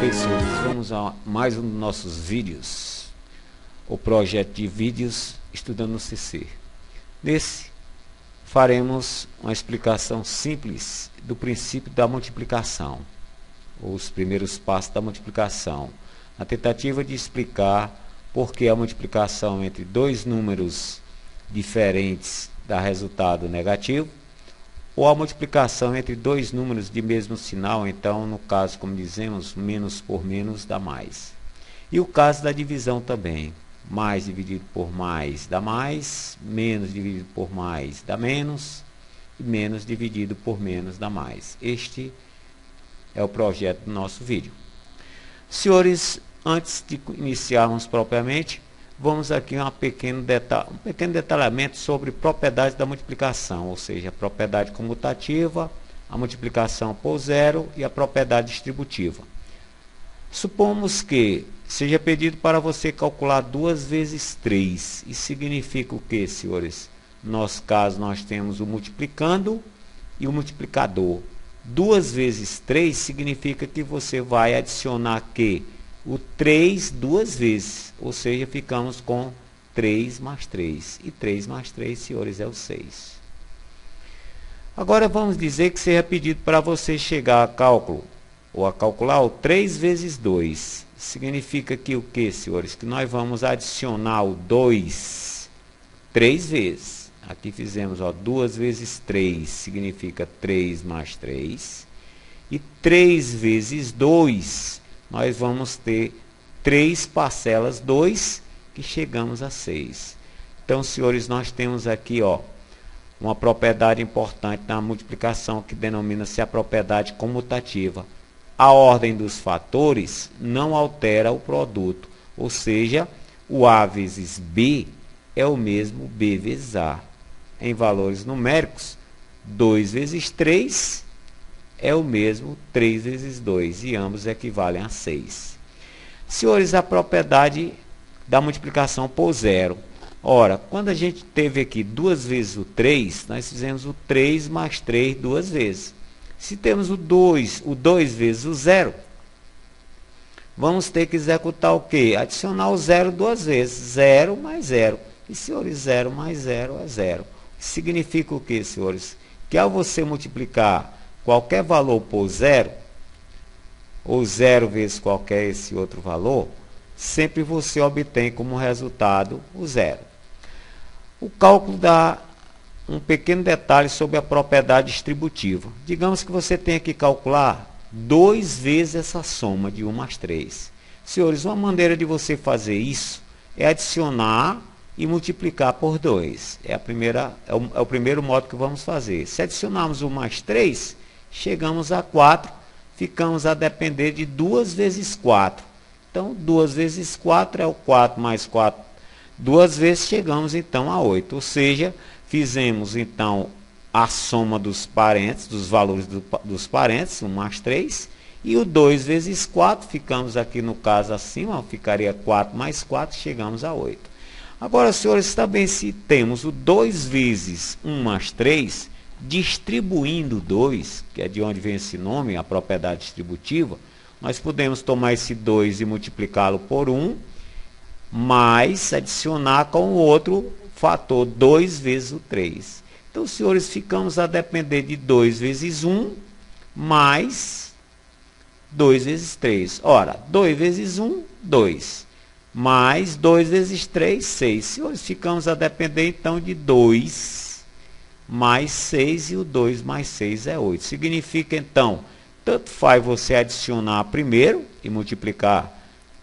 Ok, senhores, vamos a mais um dos nossos vídeos, o projeto de vídeos estudando no CC. Nesse, faremos uma explicação simples do princípio da multiplicação, os primeiros passos da multiplicação, na tentativa de explicar por que a multiplicação entre dois números diferentes dá resultado negativo, ou a multiplicação entre dois números de mesmo sinal, então, no caso, como dizemos, menos por menos dá mais. E o caso da divisão também. Mais dividido por mais dá mais, menos dividido por mais dá menos, e menos dividido por menos dá mais. Este é o projeto do nosso vídeo. Senhores, antes de iniciarmos propriamente, vamos aqui a um pequeno detalhamento sobre propriedades da multiplicação, ou seja, a propriedade comutativa, a multiplicação por zero e a propriedade distributiva. Supomos que seja pedido para você calcular 2 vezes 3. Isso significa o que, senhores? No nosso caso, nós temos o multiplicando e o multiplicador. 2 vezes 3 significa que você vai adicionar que o 3 duas vezes, ou seja, ficamos com 3 mais 3. E 3 mais 3, senhores, é o 6. Agora vamos dizer que seja pedido para você chegar a cálculo, ou a calcular o 3 vezes 2. Significa que o que, senhores? Que nós vamos adicionar o 2 3 vezes. Aqui fizemos, ó, 2 vezes 3, significa 3 mais 3. E 3 vezes 2, nós vamos ter 3 parcelas 2, que chegamos a 6. Então, senhores, nós temos aqui, ó, uma propriedade importante na multiplicação que denomina-se a propriedade comutativa. A ordem dos fatores não altera o produto, ou seja, o A vezes B é o mesmo B vezes A. Em valores numéricos, 2 vezes 3 é o mesmo 3 vezes 2, e ambos equivalem a 6. Senhores, a propriedade da multiplicação por zero. Ora, quando a gente teve aqui 2 vezes o 3, nós fizemos o 3 mais 3 duas vezes. Se temos o 2 vezes o 0, vamos ter que executar o quê? Adicionar o 0 duas vezes. 0 mais 0. E, senhores, 0 mais 0 é 0. Significa o quê, senhores? Que ao você multiplicar qualquer valor por 0, ou 0 vezes qualquer esse outro valor, sempre você obtém como resultado o 0. O cálculo dá um pequeno detalhe sobre a propriedade distributiva. Digamos que você tenha que calcular 2 vezes essa soma de 1 mais 3. Senhores, uma maneira de você fazer isso é adicionar e multiplicar por 2. É o primeiro modo que vamos fazer. Se adicionarmos 1 mais 3, chegamos a 4, ficamos a depender de 2 vezes 4. Então, 2 vezes 4 é o 4 mais 4. 2 vezes chegamos, então, a 8. Ou seja, fizemos, então, a soma dos parênteses, dos valores dos parênteses, 1 mais 3. E o 2 vezes 4, ficamos aqui no caso acima, ficaria 4 mais 4, chegamos a 8. Agora, senhores, também se temos o 2 vezes 1 mais 3, distribuindo 2, que é de onde vem esse nome, a propriedade distributiva, nós podemos tomar esse 2 e multiplicá-lo por 1, mais adicionar com o outro fator 2 vezes o 3. Então, senhores, ficamos a depender de 2 vezes 1, mais 2 vezes 3. Ora, 2 vezes 1, 2. Mais 2 vezes 3, 6. Senhores, ficamos a depender, então, de 2 mais 6, e o 2 mais 6 é 8. Significa, então, tanto faz você adicionar primeiro e multiplicar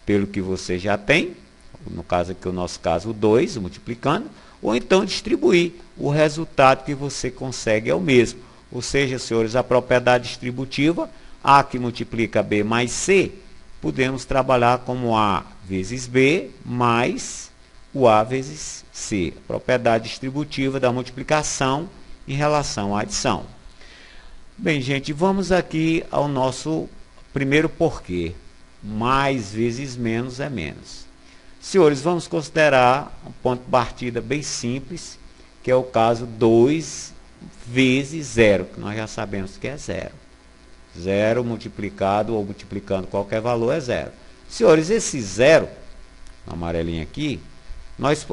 pelo que você já tem, no caso aqui, o nosso caso, o 2, multiplicando, ou então distribuir. O resultado que você consegue é o mesmo. Ou seja, senhores, a propriedade distributiva, A que multiplica B mais C, podemos trabalhar como A vezes B mais o A vezes C. Propriedade distributiva da multiplicação em relação à adição. Bem, gente, vamos aqui ao nosso primeiro porquê. Mais vezes menos é menos. Senhores, vamos considerar um ponto de partida bem simples, que é o caso 2 vezes 0, que nós já sabemos que é 0. 0 multiplicado ou multiplicando qualquer valor é 0. Senhores, esse 0, amarelinho aqui,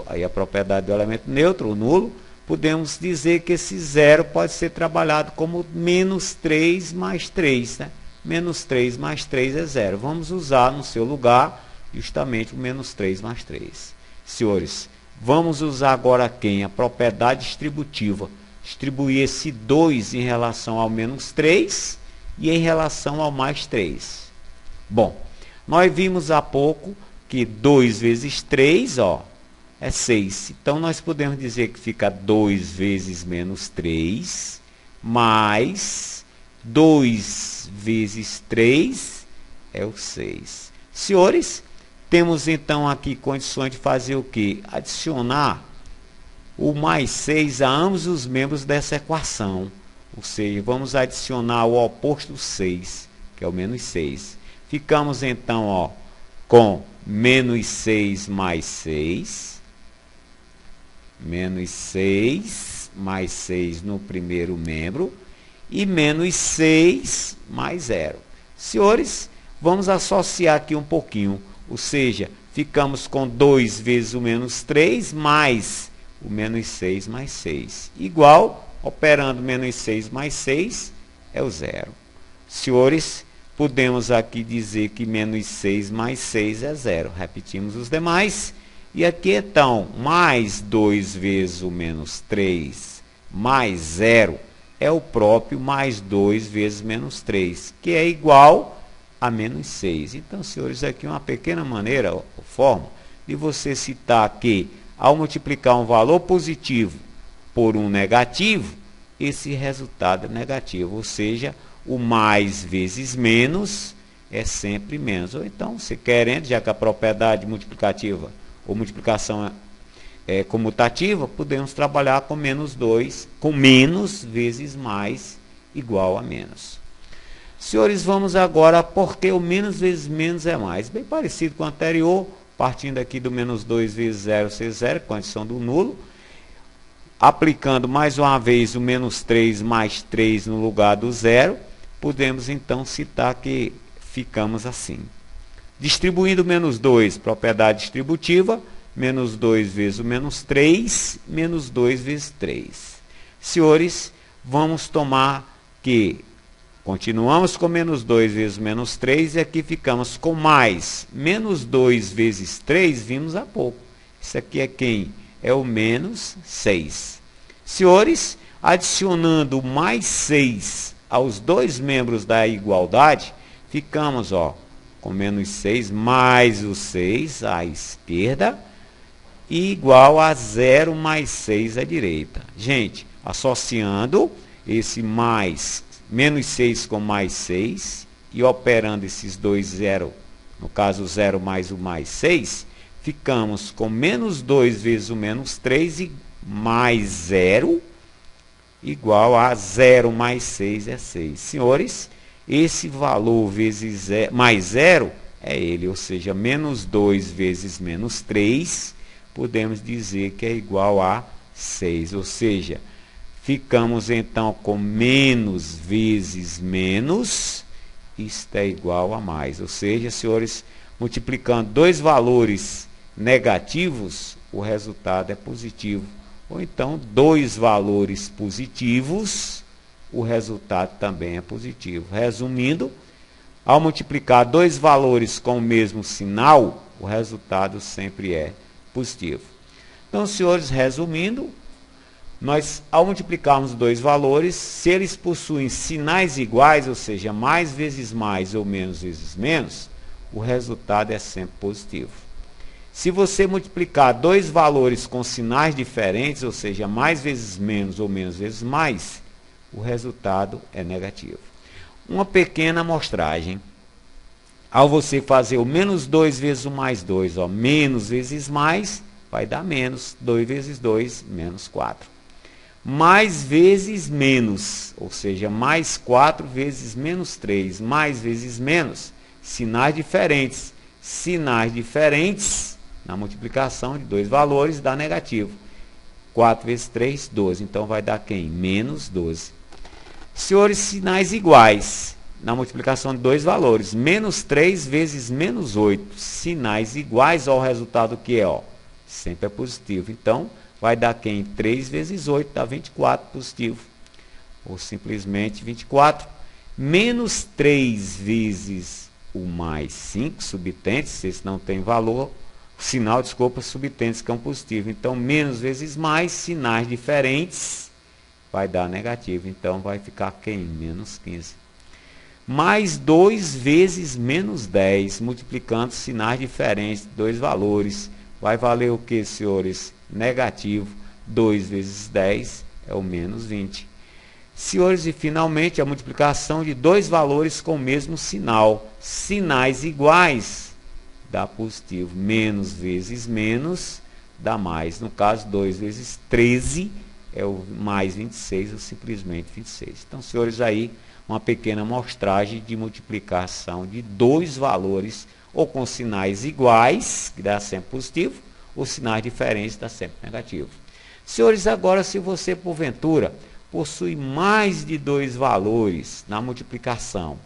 aí a propriedade do elemento neutro, o nulo, podemos dizer que esse 0 pode ser trabalhado como menos 3 mais 3, né? Menos 3 mais 3 é 0. Vamos usar no seu lugar justamente o menos 3 mais 3. Senhores, vamos usar agora quem? A propriedade distributiva. Distribuir esse 2 em relação ao menos 3 e em relação ao mais 3. Bom, nós vimos há pouco que 2 vezes 3, ó, é 6. Então, nós podemos dizer que fica 2 vezes menos 3, mais 2 vezes 3 é o 6. Senhores, temos então aqui condições de fazer o quê? Adicionar o mais 6 a ambos os membros dessa equação. Ou seja, vamos adicionar o oposto 6, que é o menos 6. Ficamos então, ó, com menos 6 mais 6. Menos 6 mais 6 no primeiro membro. E menos 6 mais 0. Senhores, vamos associar aqui um pouquinho. Ou seja, ficamos com 2 vezes o menos 3 mais o menos 6 mais 6. Igual, operando menos 6 mais 6, é o 0. Senhores, podemos aqui dizer que menos 6 mais 6 é 0. Repetimos os demais. E aqui, então, mais 2 vezes o menos 3 mais 0 é o próprio mais 2 vezes menos 3, que é igual a menos 6. Então, senhores, aqui uma pequena maneira, ou forma, de você citar que, ao multiplicar um valor positivo por um negativo, esse resultado é negativo. Ou seja, o mais vezes menos é sempre menos. Ou então, se querendo, já que a propriedade multiplicativa ou multiplicação é comutativa, podemos trabalhar com menos 2, com menos vezes mais igual a menos. Senhores, vamos agora porque o menos vezes menos é mais. Bem parecido com o anterior, partindo aqui do menos 2 vezes 0 ser 0, condição do nulo. Aplicando mais uma vez o menos 3 mais 3 no lugar do 0, podemos então citar que ficamos assim. Distribuindo menos 2, propriedade distributiva, menos 2 vezes o menos 3, menos 2 vezes 3. Senhores, vamos tomar que continuamos com menos 2 vezes menos 3 e aqui ficamos com mais. Menos 2 vezes 3 vimos há pouco. Isso aqui é quem? É o menos 6. Senhores, adicionando mais 6 aos dois membros da igualdade, ficamos, ó, com menos 6 mais o 6 à esquerda e igual a 0 mais 6 à direita. Gente, associando esse mais menos 6 com mais 6 e operando esses dois 0, no caso 0 mais o mais 6, ficamos com menos 2 vezes o menos 3 e mais 0 igual a 0 mais 6 é 6. Senhores, esse valor vezes mais 0 é ele, ou seja, menos 2 vezes menos 3, podemos dizer que é igual a 6. Ou seja, ficamos então com menos vezes menos, isto é igual a mais. Ou seja, senhores, multiplicando dois valores negativos, o resultado é positivo. Ou então, dois valores positivos, o resultado também é positivo. Resumindo, ao multiplicar dois valores com o mesmo sinal, o resultado sempre é positivo. Então, senhores, resumindo, nós, ao multiplicarmos dois valores, se eles possuem sinais iguais, ou seja, mais vezes mais ou menos vezes menos, o resultado é sempre positivo. Se você multiplicar dois valores com sinais diferentes, ou seja, mais vezes menos ou menos vezes mais, o resultado é negativo. Uma pequena amostragem. Ao você fazer o menos 2 vezes o mais 2, ó, menos vezes mais, vai dar menos. 2 vezes 2, menos 4. Mais vezes menos, ou seja, mais 4 vezes menos 3, mais vezes menos, sinais diferentes. Sinais diferentes na multiplicação de dois valores dá negativo. 4 vezes 3, 12. Então, vai dar quem? Menos 12. Senhores, sinais iguais. na multiplicação de dois valores. Menos 3 vezes menos 8. Sinais iguais ao resultado que é, ó. Sempre é positivo. Então, vai dar quem? 3 vezes 8 dá 24 positivo. Ou simplesmente 24. Menos 3 vezes o mais 5 subtentes, esse não tem valor. Sinal, desculpa, subtentes que é um positivo. Então, menos vezes mais, sinais diferentes, vai dar negativo. Então, vai ficar quem? Menos 15. Mais 2 vezes menos 10, multiplicando sinais diferentes, dois valores. Vai valer o que, senhores? Negativo. 2 vezes 10 é o menos 20. Senhores, e finalmente a multiplicação de dois valores com o mesmo sinal. Sinais iguais dá positivo. Menos vezes menos dá mais. No caso, 2 vezes 13 é o mais 26 ou simplesmente 26. Então, senhores, aí uma pequena amostragem de multiplicação de dois valores ou com sinais iguais, que dá sempre positivo, ou sinais diferentes, dá sempre negativo. Senhores, agora se você, porventura, possui mais de dois valores na multiplicação,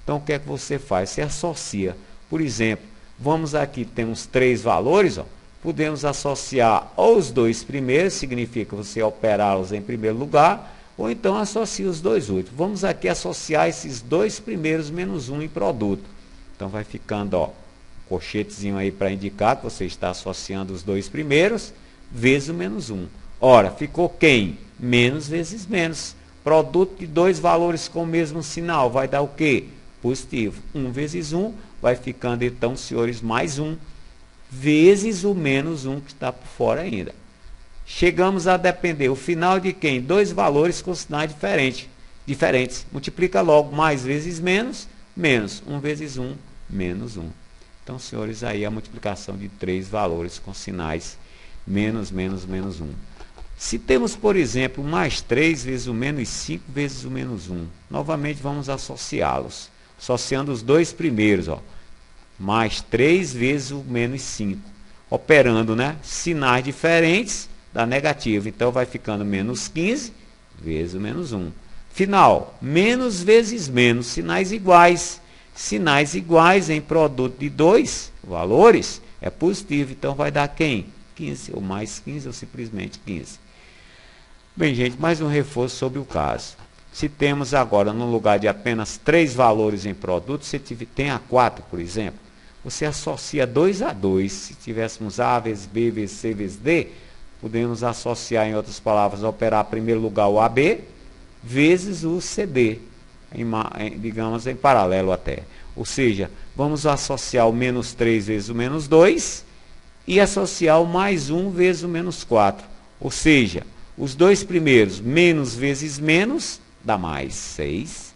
então o que é que você faz? Você associa. Por exemplo, vamos aqui, temos 3 valores, ó, podemos associar os dois primeiros, significa você operá-los em primeiro lugar, ou então associa os dois últimos. Vamos aqui associar esses dois primeiros menos 1 em produto. Então vai ficando, ó, colchetezinho aí para indicar que você está associando os dois primeiros vezes o menos 1. Ora, ficou quem? Menos vezes menos. Produto de dois valores com o mesmo sinal vai dar o quê? Positivo. 1 vezes 1 vai ficando então, senhores, mais 1 vezes o menos 1 que está por fora ainda. Chegamos a depender o final de quem? Dois valores com sinais diferentes. Multiplica logo mais vezes menos, menos. 1 vezes 1, menos 1. Então, senhores, aí a multiplicação de 3 valores com sinais menos, menos, menos 1. Se temos, por exemplo, mais 3 vezes o menos 5 vezes o menos 1, novamente vamos associá-los. Associando os dois primeiros, ó. Mais 3 vezes o menos 5. Operando, né? Sinais diferentes, dá negativo. Então, vai ficando menos 15 vezes o menos 1. Final, menos vezes menos, sinais iguais. Sinais iguais em produto de dois valores é positivo. Então, vai dar quem? 15, ou mais 15, ou simplesmente 15. Bem, gente, mais um reforço sobre o caso. Se temos agora, no lugar de apenas 3 valores em produto, se tem a 4, por exemplo, você associa 2 a 2. Se tivéssemos A vezes B vezes C vezes D, podemos associar, em outras palavras, operar em primeiro lugar o AB vezes o CD, digamos, em paralelo até. Ou seja, vamos associar o menos 3 vezes o menos 2 e associar o mais 1 vezes o menos 4. Ou seja, os dois primeiros, menos vezes menos, dá mais 6.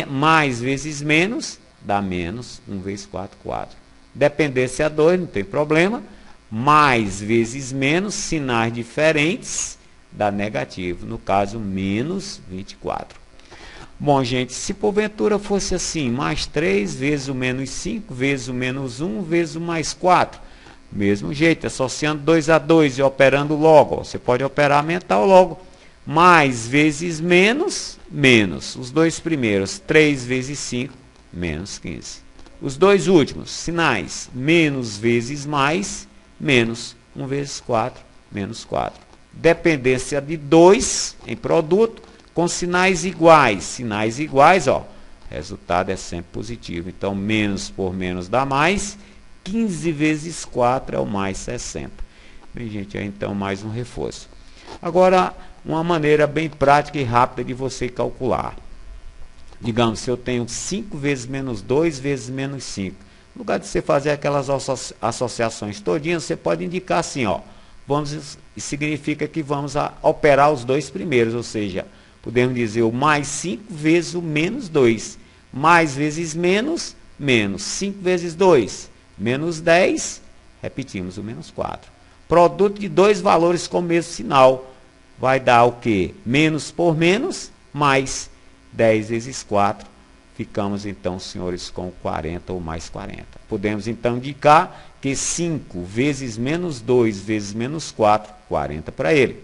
Mais vezes menos, dá menos 1 vezes 4, 4. Dependência 2, não tem problema. Mais vezes menos, sinais diferentes, dá negativo. No caso, menos 24. Bom, gente, se porventura fosse assim, mais 3 vezes o menos 5, vezes o menos 1, vezes o mais 4. Mesmo jeito, associando 2 a 2 e operando logo. Ó, você pode operar mental logo. Mais vezes menos, menos. Os dois primeiros, 3 vezes 5, menos 15. Os dois últimos, sinais, menos vezes mais, menos 1 vezes 4, menos 4. Dependência de 2 em produto, com sinais iguais, ó, resultado é sempre positivo. Então, menos por menos dá mais, 15 vezes 4 é o mais 60. Bem, gente, é então mais um reforço. Agora, uma maneira bem prática e rápida de você calcular. Digamos, se eu tenho 5 vezes menos 2 vezes menos 5. No lugar de você fazer aquelas associações todinhas, você pode indicar assim, ó. Significa que vamos operar os dois primeiros, ou seja, podemos dizer o mais 5 vezes o menos 2. Mais vezes menos, menos. 5 vezes 2, menos 10. Repetimos, o menos 4. Produto de dois valores com o mesmo sinal. Vai dar o quê? Menos por menos, mais 10 vezes 4. Ficamos, então, senhores, com 40 ou mais 40. Podemos, então, indicar que 5 vezes menos 2 vezes menos 4, 40 para ele.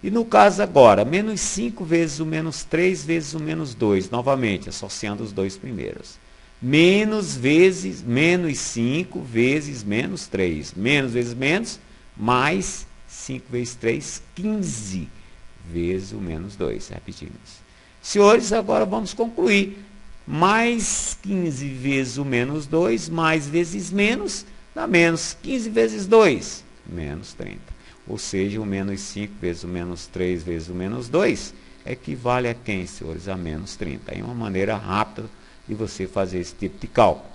E no caso agora, menos 5 vezes o menos 3 vezes o menos 2, novamente, associando os dois primeiros. Menos 5 vezes menos 3. Menos vezes menos, mais 5 vezes 3, 15 vezes o menos 2. Repetimos. Senhores, agora vamos concluir. Mais 15 vezes o menos 2, mais vezes menos, dá menos 15 vezes 2, menos 30. Ou seja, o menos 5 vezes o menos 3 vezes o menos 2 equivale a quem, senhores? A menos 30. É uma maneira rápida de você fazer esse tipo de cálculo.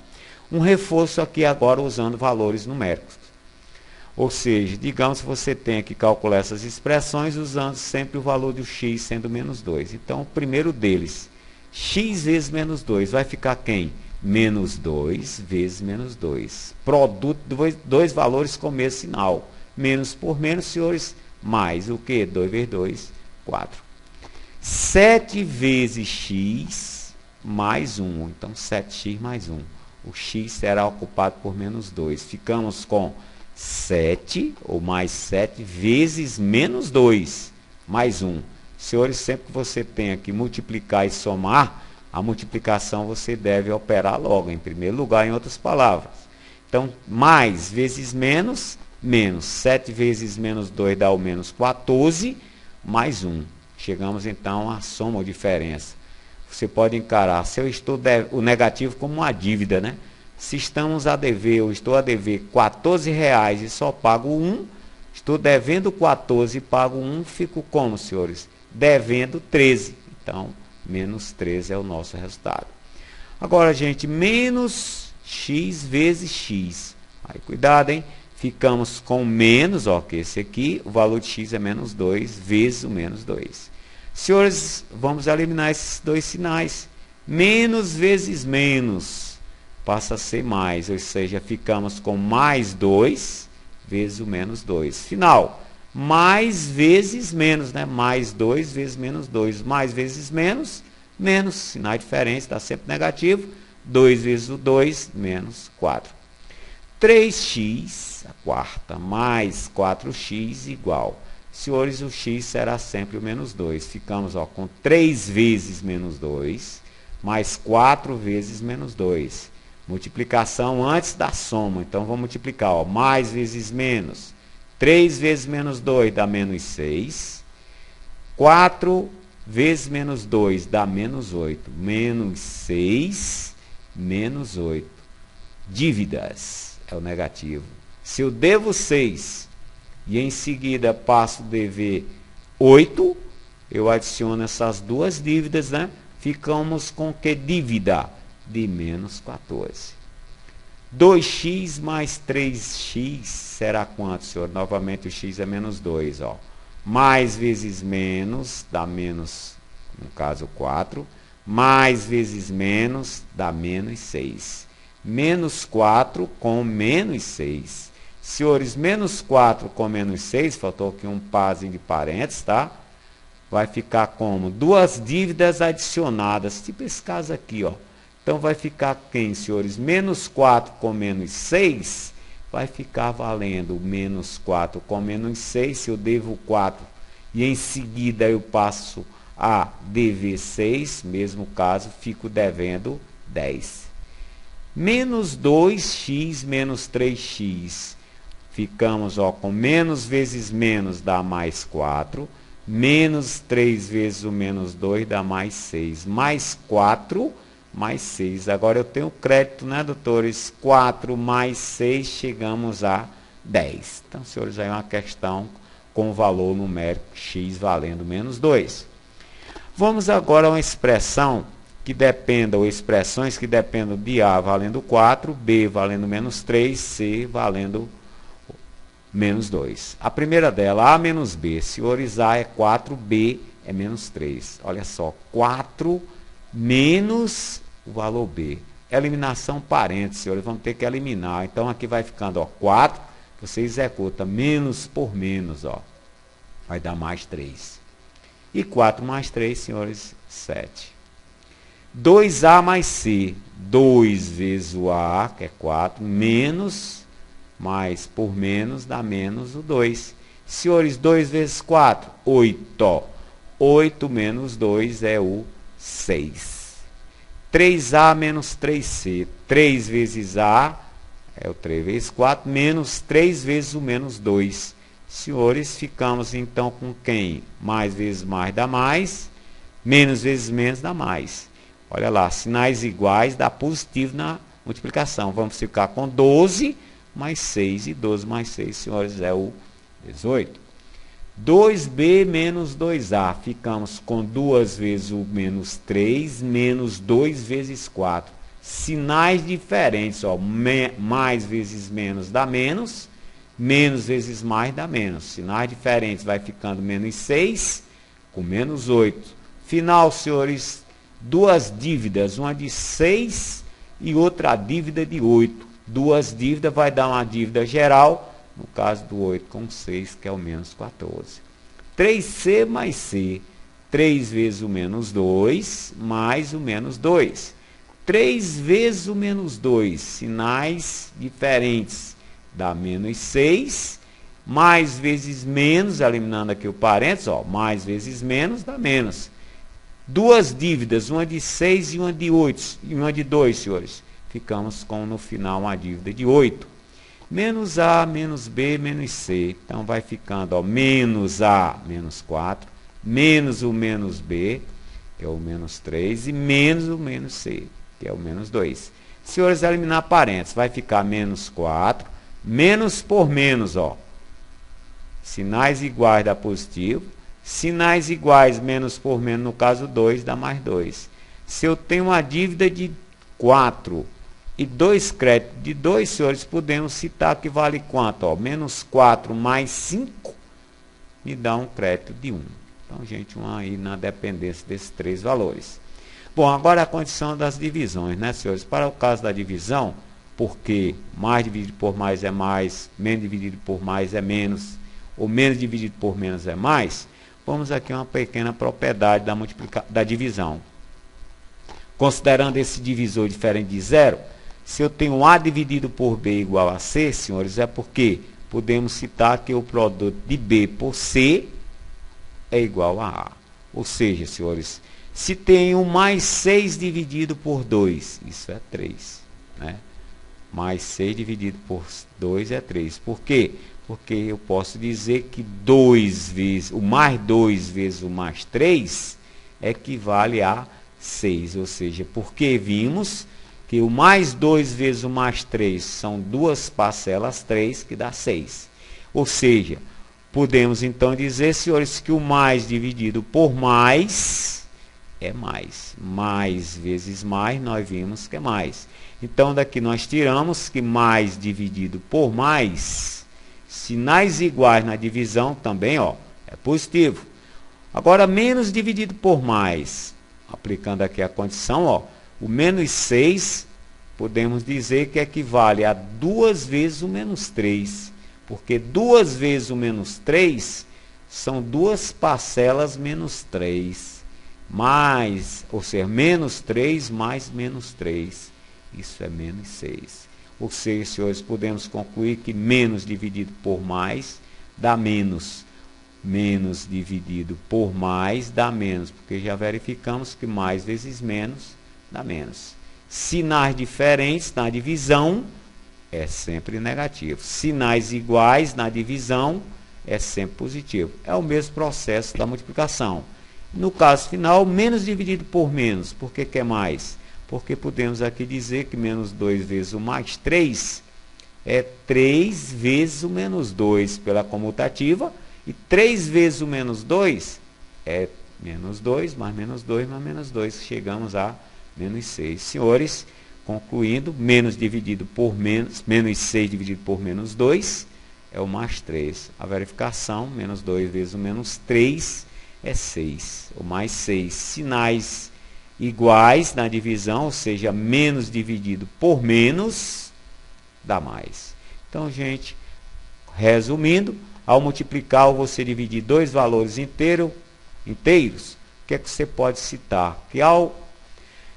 Um reforço aqui agora usando valores numéricos. Ou seja, digamos que você tenha que calcular essas expressões usando sempre o valor do x sendo menos 2. Então, o primeiro deles, x vezes menos 2, vai ficar quem? Menos 2 vezes menos 2. Produto, dois valores com o mesmo sinal. Menos por menos, senhores, mais o que? 2 vezes 2, 4. 7 vezes x mais 1. Então, 7x mais 1. O x será ocupado por menos 2. Ficamos com 7, ou mais 7, vezes menos 2, mais 1. Senhores, sempre que você tenha que multiplicar e somar, a multiplicação você deve operar logo, em primeiro lugar, em outras palavras. Então, mais vezes menos, menos. 7 vezes menos 2 dá o menos 14, mais 1. Chegamos, então, à soma ou diferença. Você pode encarar se eu estou o negativo como uma dívida, né? Se estamos a dever, eu estou a dever R$14 e só pago 1, estou devendo 14 e pago 1, fico como, senhores? Devendo 13. Então, menos 13 é o nosso resultado. Agora, gente, menos x vezes x. Aí, cuidado, hein? Ficamos com menos, ó, que esse aqui, o valor de x é menos 2 vezes o menos 2. Senhores, vamos eliminar esses dois sinais. Menos vezes menos passa a ser mais, ou seja, ficamos com mais 2 vezes o menos 2. Final, mais vezes menos, né? Mais 2 vezes menos 2. Mais vezes menos, menos. Sinal de diferença, está sempre negativo. 2 vezes o 2, menos 4. 3x, a quarta, mais 4x igual. Senhores, o x será sempre o menos 2. Ficamos ó, com 3 vezes menos 2, mais 4 vezes menos 2. Multiplicação antes da soma. Então, vamos multiplicar. Ó, mais vezes menos. 3 vezes menos 2 dá menos 6. 4 vezes menos 2 dá menos 8. Menos 6, menos 8. Dívidas é o negativo. Se eu devo 6 e em seguida passo a dever 8, eu adiciono essas duas dívidas, né? Ficamos com que dívida? De menos 14. 2x mais 3x será quanto, senhor? Novamente o x é menos 2. Ó. Mais vezes menos dá menos, no caso 4. Mais vezes menos dá menos 6. Menos 4 com menos 6. Senhores, menos 4 com menos 6, faltou aqui um parzinho de parênteses, tá? Vai ficar como? Duas dívidas adicionadas, tipo esse caso aqui, ó. Então, vai ficar quem, senhores? Menos 4 com menos 6, vai ficar valendo menos 4 com menos 6. Se eu devo 4 e em seguida eu passo a dever 6, mesmo caso, fico devendo 10. Menos 2x menos 3x. Ficamos ó, com menos vezes menos dá mais 4. Menos 3 vezes o menos 2 dá mais 6. Mais 4 mais 6. Agora eu tenho crédito, né, doutores? 4 mais 6, chegamos a 10. Então, senhores, aí é uma questão com valor numérico x valendo menos 2. Vamos agora a uma expressão que dependa, ou expressões que dependam de A valendo 4, B valendo menos 3, C valendo menos 2. A primeira dela, A menos B. Senhores, A é 4, B é menos 3. Olha só, 4 menos o valor B. Eliminação parênteses, senhores, vamos ter que eliminar. Então, aqui vai ficando, ó, 4, você executa menos por menos, ó, vai dar mais 3. E 4 mais 3, senhores, 7. 2A mais C, 2 vezes o A, que é 4, menos, mais por menos, dá menos o 2. Senhores, 2 vezes 4, 8. 8 menos 2 é o 6. 3A menos 3C. 3 vezes A é o 3 vezes 4, menos 3 vezes o menos 2. Senhores, ficamos então com quem? Mais vezes mais dá mais, menos vezes menos dá mais. Olha lá, sinais iguais dá positivo na multiplicação. Vamos ficar com 12 mais 6, e 12 mais 6, senhores, é o 18. 2B menos 2A, ficamos com 2 vezes o menos 3, menos 2 vezes 4. Sinais diferentes, ó, mais vezes menos dá menos, menos vezes mais dá menos. Sinais diferentes, vai ficando menos 6 com menos 8. Final, senhores, duas dívidas, uma de 6 e outra a dívida de 8. Duas dívidas vai dar uma dívida geral, no caso do 8 com 6, que é o menos 14. 3C mais C, 3 vezes o menos 2, mais o menos 2. 3 vezes o menos 2, sinais diferentes, dá menos 6, mais vezes menos, eliminando aqui o parênteses, ó, mais vezes menos dá menos. Duas dívidas, uma de 6 e uma de 8, e uma de 2, senhores. Ficamos com, no final, uma dívida de 8. Menos A, menos B, menos C. Então, vai ficando, ó, menos A, menos 4, menos o menos B, que é o menos 3, e menos o menos C, que é o menos 2. Senhores, eliminar parênteses, vai ficar menos 4, menos por menos, ó. Sinais iguais dá positivo. Sinais iguais, menos por menos, no caso 2, dá mais 2. Se eu tenho uma dívida de 4 e 2 créditos de 2, senhores, podemos citar que vale quanto? Ó, menos 4 mais 5 me dá um crédito de 1. Então, gente, aí na dependência desses três valores. Bom, agora a condição das divisões, né, senhores? Para o caso da divisão, porque mais dividido por mais é mais, menos dividido por mais é menos, ou menos dividido por menos é mais, vamos aqui a uma pequena propriedade da divisão. Considerando esse divisor diferente de zero, se eu tenho A dividido por B igual a C, senhores, é porque podemos citar que o produto de B por C é igual a A. Ou seja, senhores, se tenho mais 6 dividido por 2, isso é 3. Né? Mais 6 dividido por 2 é 3. Por quê? Porque eu posso dizer que 2 vezes, o mais 2 vezes o mais 3 equivale a 6. Ou seja, porque vimos que o mais 2 vezes o mais 3 são duas parcelas 3, que dá 6. Ou seja, podemos então dizer, senhores, que o mais dividido por mais é mais. Mais vezes mais, nós vimos que é mais. Então, daqui nós tiramos que mais dividido por mais, sinais iguais na divisão também, ó, é positivo. Agora, menos dividido por mais, aplicando aqui a condição, ó, o menos 6, podemos dizer que equivale a 2 vezes o menos 3, porque 2 vezes o menos 3 são duas parcelas menos 3, mais, ou seja, menos 3 mais menos 3, isso é menos 6. Ou seja, senhores, podemos concluir que menos dividido por mais dá menos. Menos dividido por mais dá menos, porque já verificamos que mais vezes menos dá menos. Sinais diferentes na divisão é sempre negativo. Sinais iguais na divisão é sempre positivo. É o mesmo processo da multiplicação. No caso final, menos dividido por menos. Por que é mais? Porque podemos aqui dizer que menos 2 vezes o mais 3 é 3 vezes o menos 2 pela comutativa. E 3 vezes o menos 2 é menos 2, mais menos 2, mais menos 2. Chegamos a menos 6. Senhores, concluindo, menos dividido por menos 6 dividido por menos 2 é o mais 3. A verificação, menos 2 vezes o menos 3 é 6. O mais 6. Sinais iguais na divisão, ou seja, menos dividido por menos, dá mais. Então, gente, resumindo, ao multiplicar ou você dividir dois valores inteiros, o que é que você pode citar? Que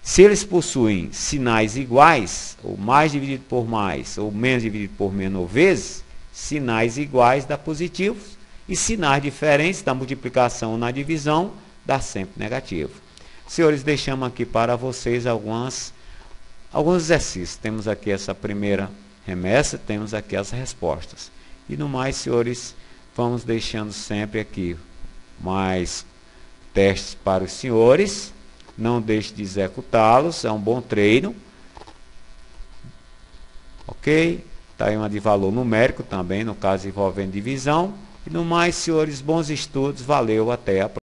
se eles possuem sinais iguais, ou mais dividido por mais, ou menos dividido por menos, ou vezes, sinais iguais dá positivos, e sinais diferentes da multiplicação ou na divisão dá sempre negativo. Senhores, deixamos aqui para vocês alguns exercícios. Temos aqui essa primeira remessa, temos aqui as respostas. E no mais, senhores, vamos deixando sempre aqui mais testes para os senhores. Não deixe de executá-los, é um bom treino. Ok? Está aí uma de valor numérico também, no caso envolvendo divisão. E no mais, senhores, bons estudos. Valeu, até a próxima.